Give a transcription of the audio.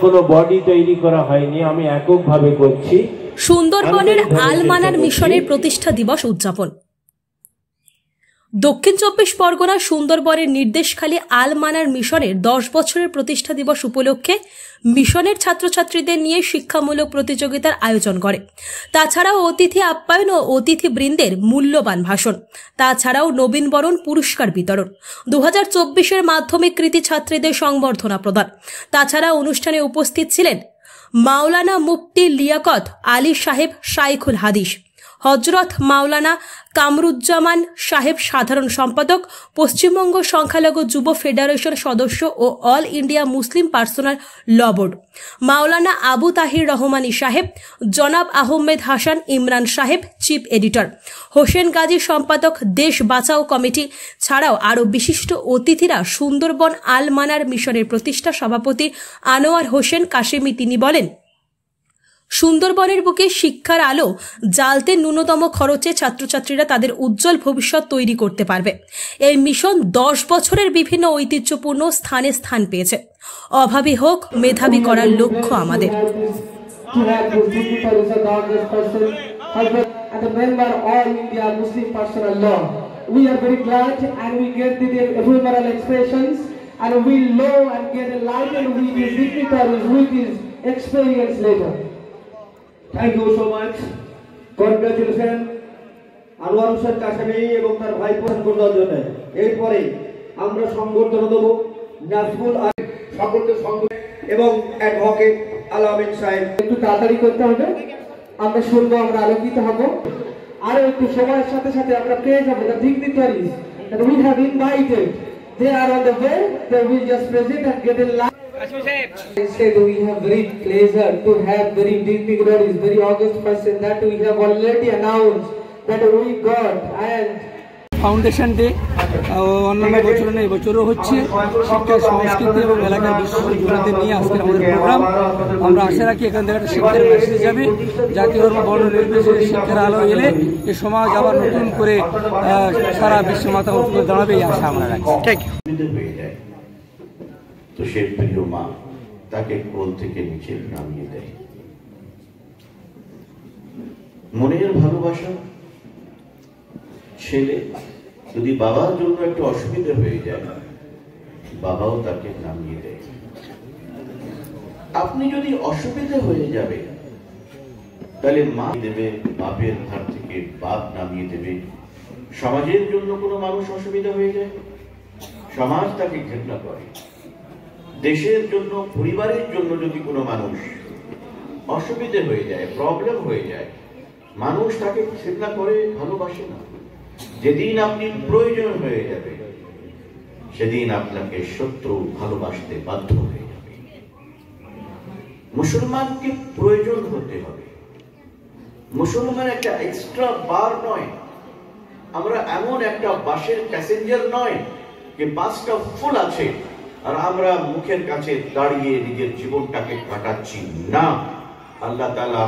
কোনো বডি তৈরি করা হয়নি, আমি এককভাবে করছি। সুন্দরবনের আলমানার মিশনের প্রতিষ্ঠা দিবস উদযাপন। দক্ষিণ চব্বিশ পরগনা সুন্দরবনের নির্দেশখালী আলমানার মিশনের 10 বছরের প্রতিষ্ঠা দিবস উপলক্ষে মিশনের ছাত্রছাত্রীদের নিয়ে শিক্ষামূলক প্রতিযোগিতার আয়োজন করে। তাছাড়াও অতিথি আপ্যায়ন ও অতিথিবৃন্দের মূল্যবান ভাষণ, তাছাড়াও নবীনবরণ পুরস্কার বিতরণ, 2024-এর মাধ্যমিক কৃতী ছাত্রীদের সংবর্ধনা প্রদান। তাছাড়া অনুষ্ঠানে উপস্থিত ছিলেন মাওলানা মুফতি লিয়াকত আলী সাহেব শাইখুল হাদিস, হজরত মাওলানা কামরুজ্জামান সাহেব সাধারণ সম্পাদক, পশ্চিমবঙ্গ সংখ্যালঘু যুব ফেডারেশন সদস্য ও অল ইন্ডিয়া মুসলিম পার্সোনাল ল বোর্ড, মাওলানা আবু তাহির রহমানী সাহেব, জনাব আহমেদ হাসান ইমরান সাহেব চিফ এডিটর, হোসেন গাজী সম্পাদক, দেশ বাঁচাও কমিটি ছাড়াও আরও বিশিষ্ট অতিথিরা সুন্দরবন আলমানার মিশনের প্রতিষ্ঠা সভাপতি আনোয়ার হোসেন কাশেমি। তিনি বলেন, সুন্দরবনের বুকে শিক্ষার আলো জ্বালতে ন্যূনতম খরচে ছাত্রছাত্রীরা তাদের উজ্জ্বল ভবিষ্যৎ তৈরি করতে পারবে। এই মিশন 10 বছরের বিভিন্ন ঐতিহ্যপূর্ণ স্থানে স্থান পেয়েছে। অভাবী হোক মেধাবী করার লক্ষ্য আমাদের। Thank you so much. Congratulations Anwar Hossain Qasemi এবং তার ভাই পরিবর্তনের জন্য। এরপরে আমরা সংবর্ধনা দেব নাজমুল সকলকে এবং অ্যাডভোকেট আলামিন সাহেব। একটু তাড়াতাড়ি করতে হবে, আমরা শুনবো, আমরা আলোকিত হব। আরো একটু সময়ের সাথে সাথে আমরা পেয়ে যাবো the dignitaries that we have invited. They are on the way. They will just present and get in line. Instead, we have very pleasure to have very dignitaries, very august person that we have already announced that we got. And foundation day অন্যান্য বছরের এই বছরও হচ্ছে। শিক্ষা, সংস্কৃতি এবং এলাকার বিশেষ যুবকদের নিয়ে আজকের আমাদের প্রোগ্রাম। আমরা আশা রাখি এখান থেকে একটা শিক্ষার মেসেজ যাবে। জাতীয় ধর্ম বর্ণ নির্বিশেষে শিক্ষার আলো এলে এই সমাজ আবার নতুন করে সারা বিশ্ব মাথা উঁচু করে দাঁড়াবে, এই আশা আমরা রাখি। Thank you. তো সে প্রিয় মা তাকে কোল থেকে নিচে নামিয়ে দেয়। মনের ভালোবাসা ছেলে যদি বাবার জন্য একটু অসুবিধা হয়ে যায়, বাবাও তাকে নামিয়ে দেয়। আপনি যদি অসুবিধা হয়ে যাবে তাহলে মা দেবে, বাপের ঘর থেকে বাপ নামিয়ে দেবে। সমাজের জন্য কোনো মানুষ অসুবিধা হয়ে যায়, সমাজ তাকে ঘৃণা করে। দেশের জন্য, পরিবারের জন্য যদি কোনো মানুষ অসুবিধে হয়ে যায়, প্রবলেম হয়ে যায়, মানুষ তাকে ঘৃণা করে, ভালোবাসে না। যেদিন আপনি প্রয়োজন হয়ে যাবে সেদিন আপনাকে শত্রু ভালোবাসতে বাধ্য হয়ে যাবে। মুসলমানকে প্রয়োজন হতে হবে। মুসলমান একটা এক্সট্রা বার নয়, আমরা এমন একটা বাসের প্যাসেঞ্জার নয় যে বাসটা ফুল আছে আর আমরা মুখের কাছে দাঁড়িয়ে নিজের জীবনটাকে কাটাচ্ছি না। আল্লাহ তাআলা